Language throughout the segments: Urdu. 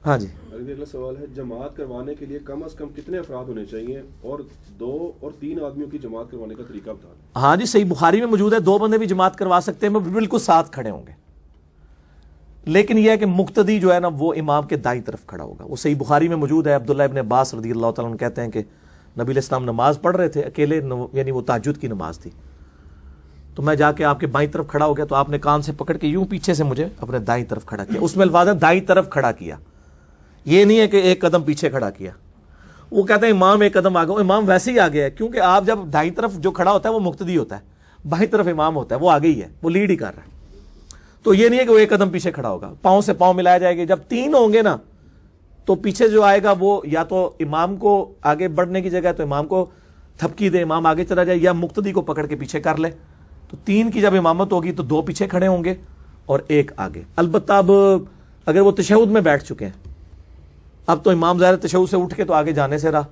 ہاں جی اگلا سوال ہے، جماعت کروانے کے لیے کم از کم کتنے افراد ہونے چاہیے، اور 2 اور 3 آدمیوں کی جماعت کروانے کا طریقہ بتا دیں؟ ہاں جی صحیح بخاری میں موجود ہے، 2 بندے بھی جماعت کروا سکتے ہیں، وہ بالکل ساتھ کھڑے ہوں گے، لیکن یہ ہے کہ مقتدی جو ہے نا وہ امام کے دائیں طرف کھڑا ہوگا. وہ صحیح بخاری میں موجود ہے. عبداللہ ابن عباس رضی اللہ تعالیٰ عنہ کہتے ہیں کہ نبی علیہ السلام نماز پڑھ رہے تھے اکیلے، یعنی وہ تہجد کی نماز تھی، تو میں جا کے آپ کے بائیں طرف کھڑا ہو گیا، تو آپ نے کان سے پکڑ کے یوں پیچھے سے مجھے اپنے دائیں طرف کھڑا کیا. اس میں الفاظ ہے دائیں طرف کھڑا کیا، یہ نہیں ہے کہ ایک قدم پیچھے کھڑا کیا. وہ کہتے ہیں امام ایک قدم آگے، امام ویسے ہی آگے ہے، کیونکہ آپ جب دائیں طرف جو کھڑا ہوتا ہے وہ مقتدی ہوتا ہے، بائیں طرف امام ہوتا ہے، وہ آگے ہی ہے، وہ لیڈ ہی کر رہا ہے. تو یہ نہیں ہے کہ وہ ایک قدم پیچھے کھڑا ہوگا، پاؤں سے پاؤں ملایا جائے گا. جب 3 ہوں گے نا تو پیچھے جو آئے گا وہ یا تو امام کو آگے بڑھنے کی جگہ تو امام کو تھپکی دے، امام آگے چلا جائے، یا مقتدی کو پکڑ کے پیچھے کر لے. تو 3 کی جب امامت ہوگی تو 2 پیچھے کھڑے ہوں گے اور 1 آگے. البتہ اب اگر وہ تشہد میں بیٹھ چکے ہیں، اب تو امام ظاہر تشہد سے اٹھ کے تو آگے جانے سے رہا،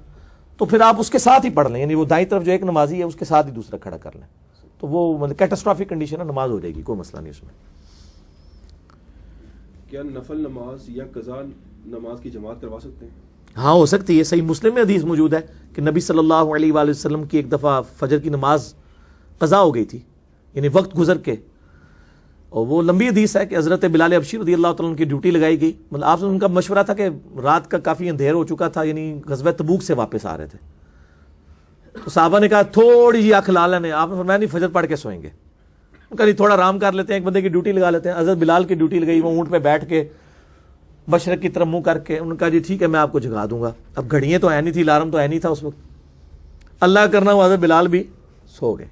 تو پھر آپ اس کے ساتھ ہی پڑھ لیں، یعنی وہ دائیں طرف جو ایک نمازی ہے اس کے ساتھ ہی دوسرا کھڑا کر لیں. تو وہ مطلب کیٹاسٹرافک کنڈیشن ہے، نماز ہو جائے گی، کوئی مسئلہ نہیں اس میں. کیا نفل نماز یا قضا نماز کی جماعت کروا سکتے ہیں؟ ہاں ہو سکتی ہے. صحیح مسلم میں حدیث موجود ہے کہ نبی صلی اللہ علیہ وآلہ وسلم کی ایک دفعہ فجر کی نماز قضا ہو گئی تھی، یعنی وقت گزر کے، اور وہ لمبی حدیث ہے کہ حضرت بلال حبشی رضی اللہ تعالیٰ عنہ کی ڈیوٹی لگائی گئی. مطلب آپ سے ان کا مشورہ تھا کہ رات کا کافی اندھیر ہو چکا تھا، یعنی غزوہ تبوک سے واپس آ رہے تھے. تو صحابہ نے کہا تھوڑی جی آنکھ لا لینے، آپ نے فرمایا نہیں فجر پڑھ کے سوئیں گے. ان کا نہیں تھوڑا آرام کر لیتے ہیں، ایک بندے کی ڈیوٹی لگا لیتے ہیں. حضرت بلال کی ڈیوٹی لگائی، وہ اونٹ پہ بیٹھ کے مشرق کی طرف منہ کر کے، ان کا جی ٹھیک ہے میں آپ کو جگا دوں گا. اب گھڑیاں تو ہے نہیں تھی، الارم تو ہے نہیں تھا اس وقت. اللہ کرنا ہوا حضرت بلال بھی سو گئے،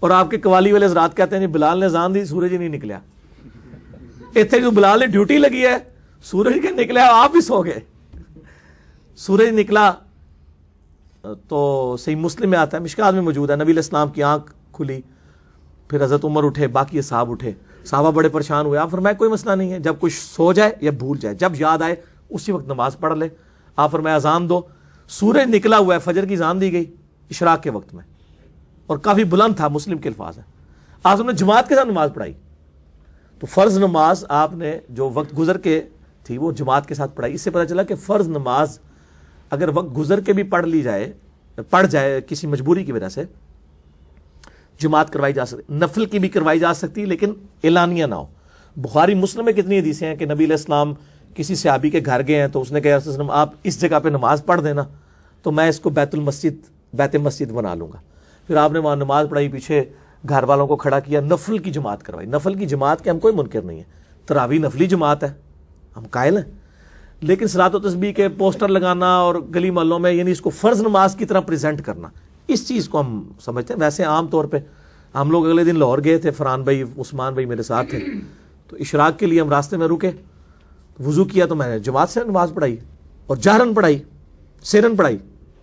اور آپ کے قوالی والے حضرات کہتے ہیں جی بلال نے اذان دی، سورج ہی نہیں نکلا. اتنے جو بلال نے ڈیوٹی لگی ہے، سورج کے نکلا، آپ بھی سو گئے. سورج نکلا تو صحیح مسلم میں آتا ہے، مشکات میں موجود ہے، نبی علیہ السلام کی آنکھ کھلی، پھر حضرت عمر اٹھے، باقی اصحاب اٹھے. صحابہ بڑے پریشان ہوئے. آپ فرمایا کوئی مسئلہ نہیں ہے، جب کچھ سو جائے یا بھول جائے، جب یاد آئے اسی وقت نماز پڑھ لے. آپ فرمایا اذان دو. سورج نکلا ہوا ہے، فجر کی اذان دی گئی اشراق کے وقت میں، اور کافی بلند تھا، مسلم کے الفاظ ہیں. آپ نے جماعت کے ساتھ نماز پڑھائی، تو فرض نماز آپ نے جو وقت گزر کے تھی وہ جماعت کے ساتھ پڑھائی. اس سے پتہ چلا کہ فرض نماز اگر وقت گزر کے بھی پڑھ جائے کسی مجبوری کی وجہ سے، جماعت کروائی جا سکتی. نفل کی بھی کروائی جا سکتی، لیکن اعلانیہ نہ ہو. بخاری مسلم میں کتنی حدیثیں ہیں کہ نبی علیہ السلام کسی صحابی کے گھر گئے ہیں، تو اس نے کہا وسلم آپ اس جگہ پہ نماز پڑھ دینا تو میں اس کو بیت مسجد بنا لوں گا. پھر آپ نے وہاں نماز پڑھائی، پیچھے گھر والوں کو کھڑا کیا، نفل کی جماعت کروائی. نفل کی جماعت کے ہم کوئی منکر نہیں ہے، تراویح نفلی جماعت ہے، ہم قائل ہیں. لیکن صلاۃ و تسبیح کے پوسٹر لگانا اور گلی محلوں میں، یعنی اس کو فرض نماز کی طرح پریزنٹ کرنا، اس چیز کو ہم سمجھتے ہیں. ویسے عام طور پہ ہم لوگ اگلے دن لاہور گئے تھے، فرحان بھائی عثمان بھائی میرے ساتھ تھے، تو اشراق کے لیے ہم راستے میں رکے، وضو کیا تو میں نے جماعت سے نماز پڑھائی، اور جہرن پڑھائی، سرن پڑھائی،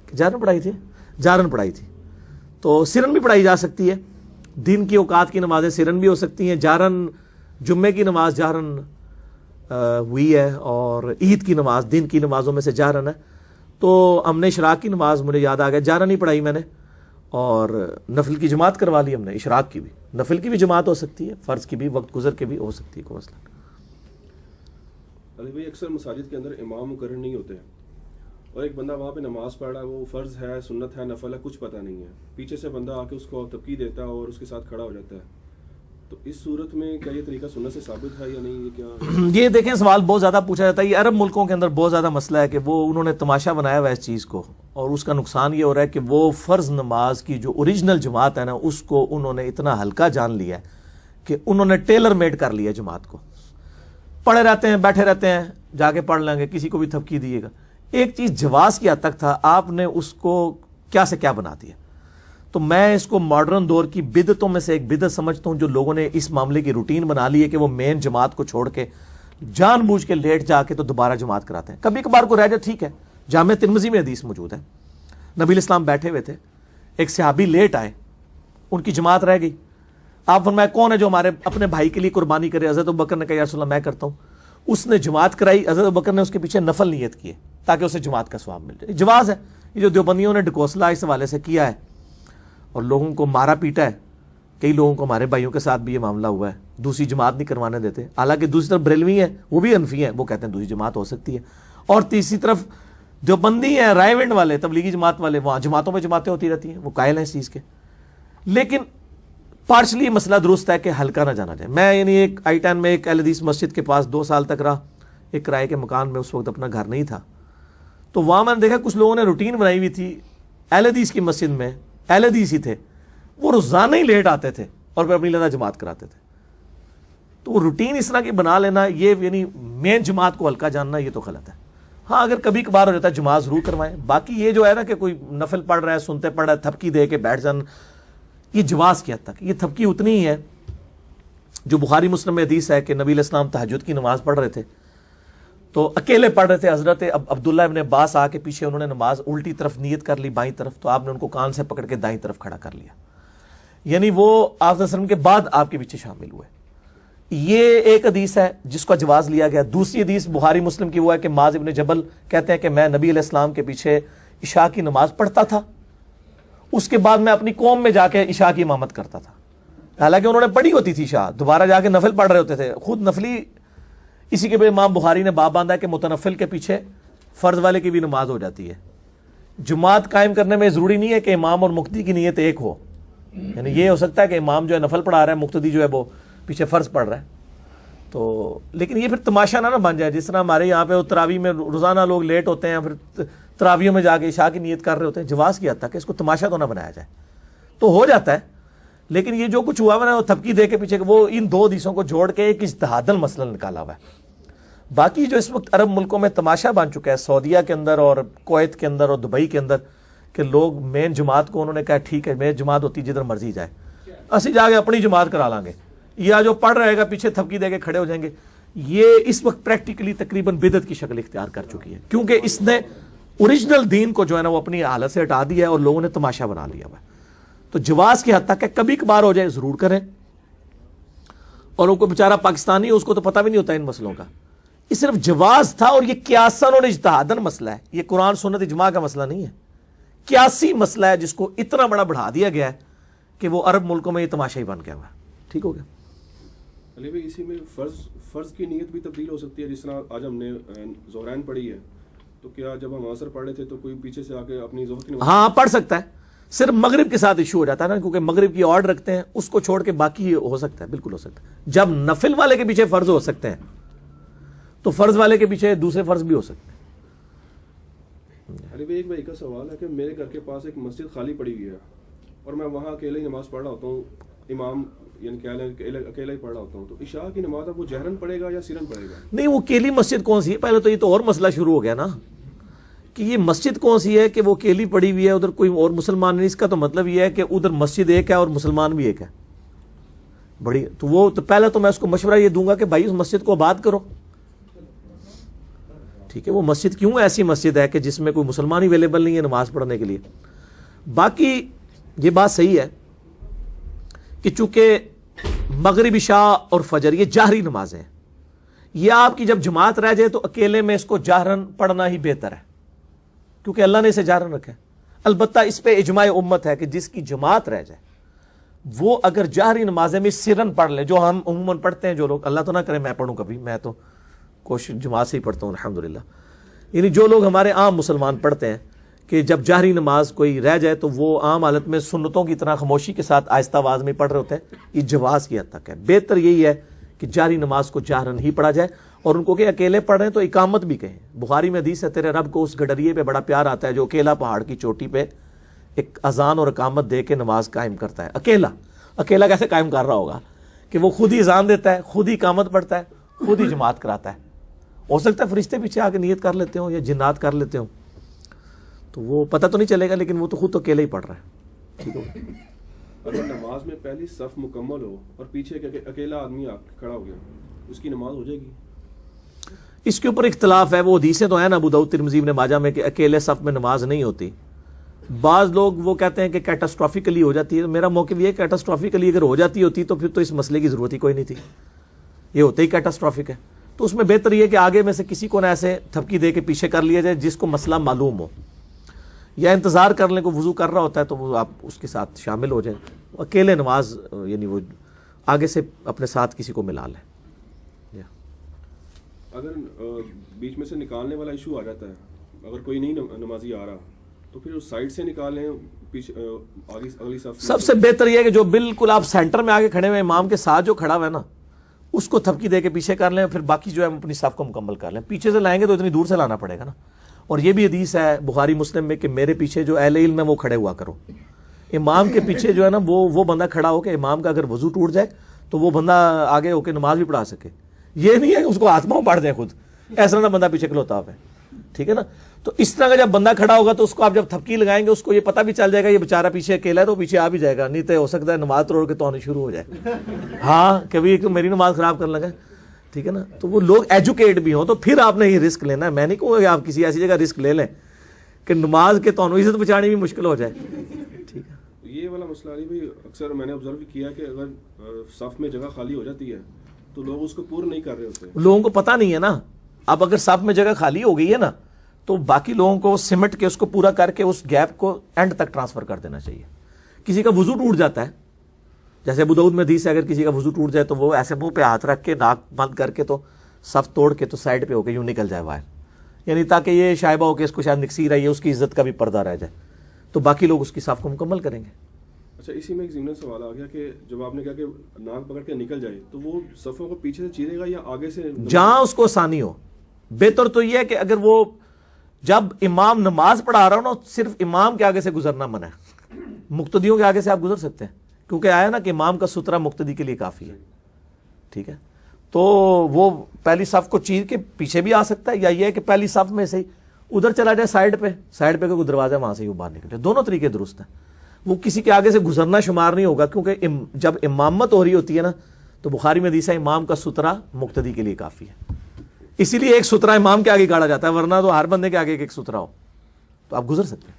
جہرن پڑھائی تھی، جہرن پڑھائی تھی. تو سرن بھی پڑھائی جا سکتی ہے. دن کی اوقات کی نمازیں سرن بھی ہو سکتی ہیں. جہرن جمعے کی نماز جہرن ہوئی ہے، اور عید کی نماز دن کی نمازوں میں سے جہرن ہے. تو ہم نے اشراق کی نماز، مجھے یاد آ گیا، جہرن ہی پڑھائی میں نے، اور نفل کی جماعت کروا لی ہم نے. اشراق کی بھی، نفل کی بھی جماعت ہو سکتی ہے، فرض کی بھی وقت گزر کے بھی ہو سکتی ہے، کوئی مسئلہ نہیں. علی بھائی اکثر مساجد کے اندر امام مقرر نہیں ہوتے ہیں، اور ایک بندہ وہاں پہ نماز پڑھ رہا ہے، وہ فرض ہے، سنت ہے، نفل ہے، کچھ پتہ نہیں ہے، پیچھے سے بندہ آ کے اس کو تبکی دیتا ہے اور اس کے ساتھ کھڑا ہو جاتا ہے. تو اس صورت میں کیا یہ طریقہ سنت سے ثابت ہے یا نہیں؟ یہ کیا یہ دیکھیں سوال بہت زیادہ پوچھا جاتا ہے. یہ عرب ملکوں کے اندر بہت زیادہ مسئلہ ہے کہ وہ انہوں نے تماشا بنایا ہوا ہے اس چیز کو، اور اس کا نقصان یہ ہو رہا ہے کہ وہ فرض نماز کی جو اوریجنل جماعت ہے نا، اس کو انہوں نے اتنا ہلکا جان لیا ہے کہ انہوں نے ٹیلر میڈ کر لیا جماعت کو. پڑھے رہتے ہیں، بیٹھے رہتے ہیں، جا کے پڑھ لیں گے، کسی کو بھی تھپکی دیے گا. ایک چیز جواز کی حد تک تھا، آپ نے اس کو کیا سے کیا بنا دیا. تو میں اس کو ماڈرن دور کی بدعتوں میں سے ایک بدعت سمجھتا ہوں، جو لوگوں نے اس معاملے کی روٹین بنا لی ہے کہ وہ مین جماعت کو چھوڑ کے جان بوجھ کے لیٹ جا کے تو دوبارہ جماعت کراتے ہیں. کبھی کبھار کو رہ جائے ٹھیک ہے. جامع ترمذی میں حدیث موجود ہے، نبی علیہ السلام بیٹھے ہوئے تھے، ایک صحابی لیٹ آئے، ان کی جماعت رہ گئی. آپ فرمایا کون ہے جو ہمارے اپنے بھائی کے لیے قربانی کرے؟ حضرت ابوبکر نے کہا یا رسول اللہ میں کرتا ہوں. اس نے جماعت کرائی، حضرت ابوبکر نے اس کے پیچھے نفل نیت کیے تاکہ اسے جماعت کا ثواب مل جائے. جواز ہے. یہ جو دیوبندیوں نے ڈکوسلا اس حوالے سے کیا ہے اور لوگوں کو مارا پیٹا ہے، کئی لوگوں کو ہمارے بھائیوں کے ساتھ بھی یہ معاملہ ہوا ہے, دوسری جماعت نہیں کروانے دیتے, حالانکہ دوسری طرف بریلوی ہیں وہ بھی حنفی ہیں, وہ کہتے ہیں دوسری جماعت ہو سکتی ہے, اور تیسری طرف جو بندی ہیں رائے ونڈ والے تبلیغی جماعت والے, وہاں جماعتوں میں جماعتیں ہوتی رہتی ہیں, وہ قائل ہیں اس چیز کے. لیکن پارشلی مسئلہ درست ہے کہ ہلکا نہ جانا جائے. میں یعنی ایک I-10 میں ایک اہل حدیث مسجد کے پاس 2 سال تک رہا, ایک کرائے کے مکان میں, اس وقت اپنا گھر نہیں تھا, تو وہاں میں نے دیکھا کچھ لوگوں نے روٹین بنائی ہوئی تھی اہل حدیث کی مسجد میں, اہل حدیث ہی تھے, وہ روزانہ ہی لیٹ آتے تھے اور پھر اپنی لدہ جماعت کراتے تھے. تو وہ روٹین اس طرح کی بنا لینا, یہ یعنی مین جماعت کو ہلکا جاننا, یہ تو غلط ہے. ہاں اگر کبھی کبھار ہو جاتا ہے جماعت ضرور کروائیں. باقی یہ جو ہے نا کہ کوئی نفل پڑھ رہا ہے, سنتے پڑھ رہا ہے, تھپکی دے کے بیٹھ جانا, یہ جواز کی حد تک, یہ تھپکی اتنی ہی ہے جو بخاری مسلم میں حدیث ہے کہ نبی علیہ السلام تہجد کی نماز پڑھ رہے تھے, تو اکیلے پڑھ رہے تھے. حضرت عبداللہ ابن عباس آ کے پیچھے انہوں نے نماز الٹی طرف نیت کر لی, بائیں طرف, تو آپ نے ان کو کان سے پکڑ کے دائیں طرف کھڑا کر لیا, یعنی وہ آپ صلی اللہ علیہ وسلم کے بعد آپ کے پیچھے شامل ہوئے. یہ ایک حدیث ہے جس کا جواز لیا گیا. دوسری حدیث بخاری مسلم کی وہ ہے کہ معاذ ابن جبل کہتے ہیں کہ میں نبی علیہ السلام کے پیچھے عشاء کی نماز پڑھتا تھا, اس کے بعد میں اپنی قوم میں جا کے عشاء کی امامت کرتا تھا. حالانکہ انہوں نے پڑھی ہوتی تھی عشاء, دوبارہ جا کے نفل پڑھ رہے ہوتے تھے خود نفلی. اسی کے بعد امام بخاری نے باب باندھا ہے کہ متنفل کے پیچھے فرض والے کی بھی نماز ہو جاتی ہے. جماعت قائم کرنے میں ضروری نہیں ہے کہ امام اور مقتدی کی نیت ایک ہو, یعنی یہ ہو سکتا ہے کہ امام جو ہے نفل پڑھا رہا ہے, مقتدی جو ہے وہ پیچھے فرض پڑھ رہا ہے. تو لیکن یہ پھر تماشا نہ بن جائے, جس طرح ہمارے یہاں پہ تراویح میں روزانہ لوگ لیٹ ہوتے ہیں, پھر تراویحوں میں جا کے عشاء کی نیت کر رہے ہوتے ہیں. جواز کی حد تک اس کو تماشا تو نہ بنایا جائے, تو ہو جاتا ہے. لیکن یہ جو کچھ ہوا ہے نا, وہ تھپکی دے کے پیچھے, وہ ان 2 حدیثوں کو جوڑ کے ایک اجتہاداً مسئلہ نکالا ہوا ہے. باقی جو اس وقت عرب ملکوں میں تماشا بن چکا ہے, سعودیہ کے اندر اور کویت کے اندر اور دبئی کے اندر, کہ لوگ مین جماعت کو انہوں نے کہا ٹھیک ہے مین جماعت ہوتی جدھر مرضی جائے, اسی جا کے اپنی جماعت کرا لیں گے, یا جو پڑھ رہے گا پیچھے تھپکی دے کے کھڑے ہو جائیں گے. یہ اس وقت پریکٹیکلی تقریباً بدعت کی شکل اختیار کر چکی ہے, کیونکہ اس نے اوریجنل دین کو جو ہے نا وہ اپنی حالت سے ہٹا دیا ہے اور لوگوں نے تماشا بنا لیا ہوا ہے. تو جواز کی حد تک ہے, کبھی کبھار ہو جائے ضرور کریں. اور وہ کوئی بیچارہ پاکستانی ہے, اس کو تو پتہ بھی نہیں ہوتا ان مسئلوں کا, یہ صرف جواز تھا. اور یہ قیاساً اور اجتہاداً مسئلہ ہے, یہ قرآن سنت اجماع کا مسئلہ نہیں ہے, قیاسی مسئلہ ہے جس کو اتنا بڑا بڑھا دیا گیا ہے کہ وہ عرب ملکوں میں یہ تماشا ہی بن گیا ہوا ہے. ٹھیک ہو گیا علی بھائی, اسی میں فرض کی نیت بھی تبدیل ہو سکتی ہے. جس طرح آج ہم نے ظہرین پڑھی ہے, تو کیا جب ہم عصر پڑھ رہے تھے تو کوئی پیچھے سے آ کے اپنی ظہر کی نماز, ہاں پڑھ سکتا ہے. صرف مغرب کے ساتھ ایشو ہو جاتا ہے نا, کیونکہ مغرب کی آرڈر رکھتے ہیں, اس کو چھوڑ کے باقی ہو سکتا ہے, بالکل ہو سکتا ہے. جب نفل والے کے پیچھے فرض ہو سکتے ہیں تو فرض والے کے پیچھے دوسرے فرض بھی ہو سکتے ہیں. علی بھائی, ایک بھائی کا سوال ہے کہ میرے گھر کے پاس ایک مسجد خالی پڑی ہوئی ہے اور میں وہاں اکیلے ہی نماز پڑھ رہا ہوتا ہوں, امام یعنی اکیلا ہی پڑھ رہا ہوتا ہوں, تو عشاء کی نماز اب وہ جہرن پڑھے گا یا سرن پڑھے گا؟ نہیں, وہ اکیلی مسجد کون سی ہے, پہلے تو یہ تو اور مسئلہ شروع ہو گیا نا کہ یہ مسجد کون سی ہے کہ وہ اکیلی پڑی ہوئی ہے, ادھر کوئی اور مسلمان نہیں. اس کا تو مطلب یہ ہے کہ ادھر مسجد ایک ہے اور مسلمان بھی ایک ہے بڑی. تو وہ تو پہلے تو میں اس کو مشورہ یہ دوں گا کہ بھائی اس مسجد کو آباد کرو. ٹھیک ہے, وہ مسجد کیوں ایسی مسجد ہے کہ جس میں کوئی مسلمان ہی اویلیبل نہیں ہے نماز پڑھنے کے لیے. باقی یہ بات صحیح ہے کہ چونکہ مغرب عشاء اور فجر یہ جہری نمازیں ہیں, یہ آپ کی جب جماعت رہ جائے تو اکیلے میں اس کو جہرن پڑھنا ہی بہتر ہے, کیونکہ اللہ نے اسے جہرن رکھا ہے. البتہ اس پہ اجماع امت ہے کہ جس کی جماعت رہ جائے وہ اگر جہری نمازیں میں سرن پڑھ لے, جو ہم عموماً پڑھتے ہیں, جو لوگ, اللہ تو نہ کرے میں پڑھوں کبھی, میں تو کوشش جماعت سے ہی پڑھتا ہوں الحمدللہ, یعنی جو لوگ ہمارے عام مسلمان پڑھتے ہیں کہ جب جہری نماز کوئی رہ جائے تو وہ عام حالت میں سنتوں کی طرح خاموشی کے ساتھ آہستہ آواز میں پڑھ رہے ہوتے ہیں, یہ جواز کی حد تک ہے. بہتر یہی ہے کہ جہری نماز کو جہرن ہی پڑھا جائے, اور ان کو کہ اکیلے پڑھ رہے ہیں تو اقامت بھی کہیں. بخاری میں حدیث ہے تیرے رب کو اس گڈریے پہ بڑا پیار آتا ہے جو اکیلا پہاڑ کی چوٹی پہ ایک اذان اور اقامت دے کے نماز قائم کرتا ہے. اکیلا کیسے قائم کر رہا ہوگا کہ وہ خود ہی اذان دیتا ہے, خود ہی اقامت پڑھتا ہے, خود ہی جماعت کراتا ہے. ہو سکتا ہے فرشتے پیچھے آ کے نیت کر لیتے ہوں یا جنات کر لیتے ہوں, تو وہ پتہ تو نہیں چلے گا, لیکن وہ تو خود تو اکیلا ہی پڑھ رہا ہے. ٹھیک ہوگا. اگر نماز میں پہلی صف مکمل ہو اور پیچھے اکیلا آدمی کھڑا ہو گیا, اس کی نماز ہو جائے گی؟ اس کے اوپر اختلاف ہے. وہ حدیثیں تو ہیں نا ابو داؤد ترمذی ابن ماجہ میں کہ اکیلے صف میں نماز نہیں ہوتی. بعض لوگ وہ کہتے ہیں کہ کیٹاسٹرافیکلی ہو جاتی ہے. میرا موقف یہ ہے کیٹاسٹرافیکلی اگر ہو جاتی ہوتی تو پھر تو اس مسئلے کی ضرورت ہی کوئی نہیں تھی, یہ ہوتے ہی کیٹاسٹرافک ہے. تو اس میں بہتر یہ کہ آگے میں سے کسی کو نہ ایسے تھپکی دے کے پیچھے کر لیا جائے جس کو مسئلہ معلوم ہو, یا انتظار کر لیں, کو وضو کر رہا ہوتا ہے تو وہ آپ اس کے ساتھ شامل ہو جائیں. اکیلے نماز یعنی وہ آگے سے اپنے ساتھ کسی کو ملا لیں. اگر بیچ میں سے نکالنے والا ایشو آ جاتا ہے, اگر کوئی نہیں نمازی آ رہا تو پھر اس سائڈ سے نکالیں پیچھے اگلی صف. سب سے بہتر یہ ہے کہ جو بالکل آپ سینٹر میں آگے کھڑے ہوئے امام کے ساتھ جو کھڑا ہوا ہے نا, اس کو تھپکی دے کے پیچھے کر لیں, پھر باقی جو ہے اپنی صف کو مکمل کر لیں. پیچھے سے لائیں گے تو اتنی دور سے لانا پڑے گا نا. اور یہ بھی حدیث ہے بخاری مسلم میں کہ میرے پیچھے جو اہل علم ہے وہ کھڑے ہوا کرو. امام کے پیچھے جو ہے نا وہ بندہ کھڑا ہو کہ امام کا اگر وضو ٹوٹ جائے تو وہ بندہ آگے ہو کے نماز بھی پڑھا سکے. یہ نہیں ہے کہ اس کو آتماؤں پڑھ دیں خود, ایسا نہ بندہ پیچھے کھلوتا ہے. ٹھیک ہے نا. تو اس طرح کا جب بندہ کھڑا ہوگا تو اس کو آپ جب تھپکی لگائیں گے اس کو یہ پتہ بھی چل جائے گا یہ بیچارہ پیچھے اکیلا ہے, تو پیچھے آ بھی جائے گا. نہیں تو ہو سکتا ہے نماز توڑ کے توڑنی شروع ہو جائے, ہاں کبھی میری نماز خراب کرنے لگا. ٹھیک ہے نا. تو وہ لوگ ایجوکیٹ بھی ہوں تو پھر آپ نے یہ رسک لینا ہے. میں نہیں کہوں گا کہ آپ کسی ایسی جگہ رسک لے لیں کہ نماز کے توڑوں عزت بچانی بھی مشکل ہو جائے. ٹھیک ہے. یہ والا مسئلہ علی بھائی اکثر میں نے آبزرو کیا کہ اگر صف میں جگہ خالی ہو جاتی ہے تو لوگ اس کو پورا نہیں کر رہے ہوتے. لوگوں کو پتہ نہیں ہے نا. اب اگر صف میں جگہ خالی ہو گئی ہے نا تو باقی لوگوں کو سمٹ کے اس کو پورا کر کے اس گیپ کو اینڈ تک ٹرانسفر کر دینا چاہیے. کسی کا وضو ٹوٹ جاتا ہے, جیسے ابو داؤد میں حدیث ہے اگر کسی کا وضو ٹوٹ جائے تو وہ ایسے منہ پہ ہاتھ رکھ کے ناک بند کر کے تو صف توڑ کے تو سائڈ پہ ہو کے یوں نکل جائے باہر, یعنی تاکہ یہ شائبہ ہو کے اس کو شاید نکسی رہی ہے, اس کی عزت کا بھی پردہ رہ جائے, تو باقی لوگ اس کی صف کو مکمل کریں گے. اچھا, اسی میں ایک ضمن سوال آ گیا کہ جب آپ نے کہا کہ ناک پکڑ کے نکل جائے تو وہ صفوں کو پیچھے سے چیرے گا یا آگے سے؟ جہاں اس کو آسانی ہو. بہتر تو یہ ہے کہ اگر وہ جب امام نماز پڑھا رہا ہو نا صرف امام کے آگے سے گزرنا منع ہے, مقتدیوں کے آگے سے آپ گزر سکتے ہیں کیونکہ آیا نا کہ امام کا سترہ مقتدی کے لیے کافی ہے. ٹھیک ہے. تو وہ پہلی صف کو چیر کے پیچھے بھی آ سکتا ہے, یا یہ ہے کہ پہلی صف میں سے ہی ادھر چلا جائے سائڈ پہ کوئی دروازہ ہے وہاں سے ہی وہ باہر نکلے. دونوں طریقے درست ہیں. وہ کسی کے آگے سے گزرنا شمار نہیں ہوگا کیونکہ جب امامت ہو رہی ہوتی ہے نا تو بخاری میں حدیث ہے امام کا سترہ مقتدی کے لیے کافی ہے. اسی لیے ایک سترہ امام کے آگے گاڑا جاتا ہے, ورنہ تو ہر بندے کے آگے ایک سترہ ہو تو آپ گزر سکتے ہیں.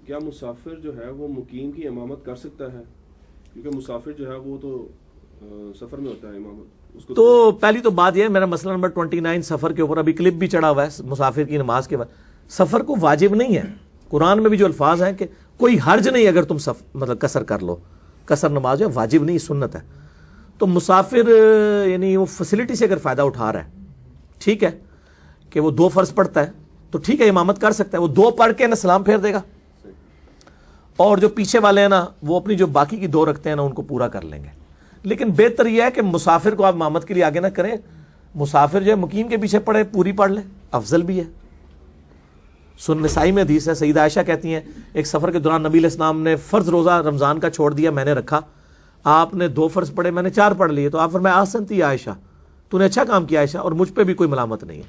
کیا مسافر جو ہے وہ مقیم کی امامت کر سکتا ہے؟ کیونکہ مسافر جو ہے وہ تو سفر میں ہوتا ہے امامت اس کو. تو پہلی تو بات یہ ہے, میرا مسئلہ نمبر 29 سفر کے اوپر ابھی کلپ بھی چڑھا ہوا ہے مسافر کی نماز کے بعد. سفر کو واجب نہیں ہے. قرآن میں بھی جو الفاظ ہیں کہ کوئی حرج نہیں اگر تم مطلب قصر کر لو, قصر نماز ہے واجب نہیں, سنت ہے. تو مسافر یعنی وہ فیسلٹی سے اگر فائدہ اٹھا رہا ہے, ٹھیک ہے کہ وہ 2 فرض پڑھتا ہے تو ٹھیک ہے امامت کر سکتا ہے, وہ 2 پڑھ کے نا سلام پھیر دے گا, اور جو پیچھے والے ہیں نا وہ اپنی جو باقی کی 2 رکھتے ہیں نا ان کو پورا کر لیں گے. لیکن بہتر یہ ہے کہ مسافر کو آپ امامت کے لیے آگے نہ کریں, مسافر جو ہے مقیم کے پیچھے پڑھے پوری پڑھ لے, افضل بھی ہے. سنن نسائی میں حدیث ہے, سیدہ عائشہ کہتی ہیں ایک سفر کے دوران نبی علیہ السلام نے فرض روزہ رمضان کا چھوڑ دیا, میں نے رکھا, آپ نے 2 فرض پڑھے, میں نے 4 پڑھ لیے. تو آپ فرمایا احسنتی عائشہ, تو نے اچھا کام کیا عائشہ, اور مجھ پہ بھی کوئی ملامت نہیں ہے.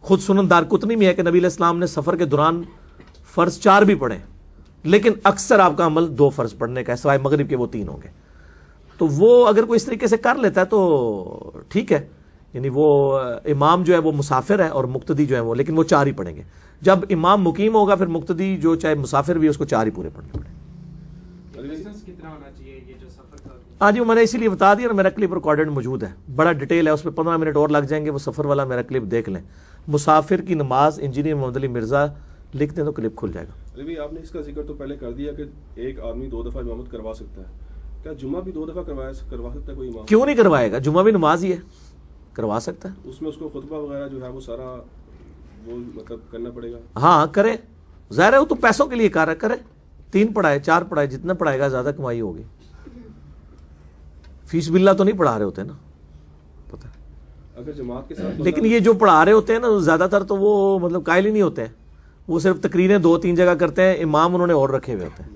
خود سنن دارقطنی میں ہے کہ نبی علیہ السلام نے سفر کے دوران فرض 4 بھی پڑھے, لیکن اکثر آپ کا عمل 2 فرض پڑھنے کا ہے, سوائے مغرب کے وہ 3 ہوں گے. تو وہ اگر کوئی اس طریقے سے کر لیتا ہے تو ٹھیک ہے, یعنی وہ امام جو ہے وہ مسافر ہے اور مقتدی جو ہے وہ, لیکن وہ 4 ہی پڑھیں گے. جب امام مقیم ہوگا پھر مقتدی جو چاہے مسافر بھی اس کو 4 ہی پورے پڑھنے پڑیں. کتنا ہونا چاہیے یہ جو سفر کا؟ ہاں جی, میں نے اسی لیے بتا دیا, میرا کلپ ریکارڈڈ موجود ہے, بڑا ڈیٹیل ہے, اس پہ 15 منٹ اور لگ جائیں گے, وہ سفر والا میرا کلپ دیکھ لیں. مسافر کی نماز انجینئر محمد علی مرزا لکھ دیں تو کلپ کھل جائے گا. علی بھائی آپ نے اس کا ذکر تو پہلے کر دیا کہ ایک آدمی 2 دفعہ امامت کروا سکتا ہے, کیا جمعہ بھی 2 دفعہ کروا سکتا ہے کوئی امام؟ کیوں نہیں کروائے گا, جمعہ بھی نماز ہی ہے, کروا سکتا ہے. اس میں اس کو خطبہ وغیرہ جو ہے وہ سارا وہ مطلب کرنا پڑے گا؟ ہاں کرے, ظاہر ہے وہ تو پیسوں کے لیے کر رہا ہے, کرے 3 پڑھائے 4 پڑھائے, جتنا پڑھائے گا زیادہ کمائی ہوگی. فیس باللہ تو نہیں پڑھا رہے ہوتے نا, پتہ اگر جماعت کے ساتھ. لیکن یہ جو پڑھا رہے ہوتے ہیں نا زیادہ تر تو وہ مطلب قائل ہی نہیں ہوتے ہیں, وہ صرف تقریریں 2-3 جگہ کرتے ہیں, امام انہوں نے اور رکھے ہوئے ہوتے ہیں.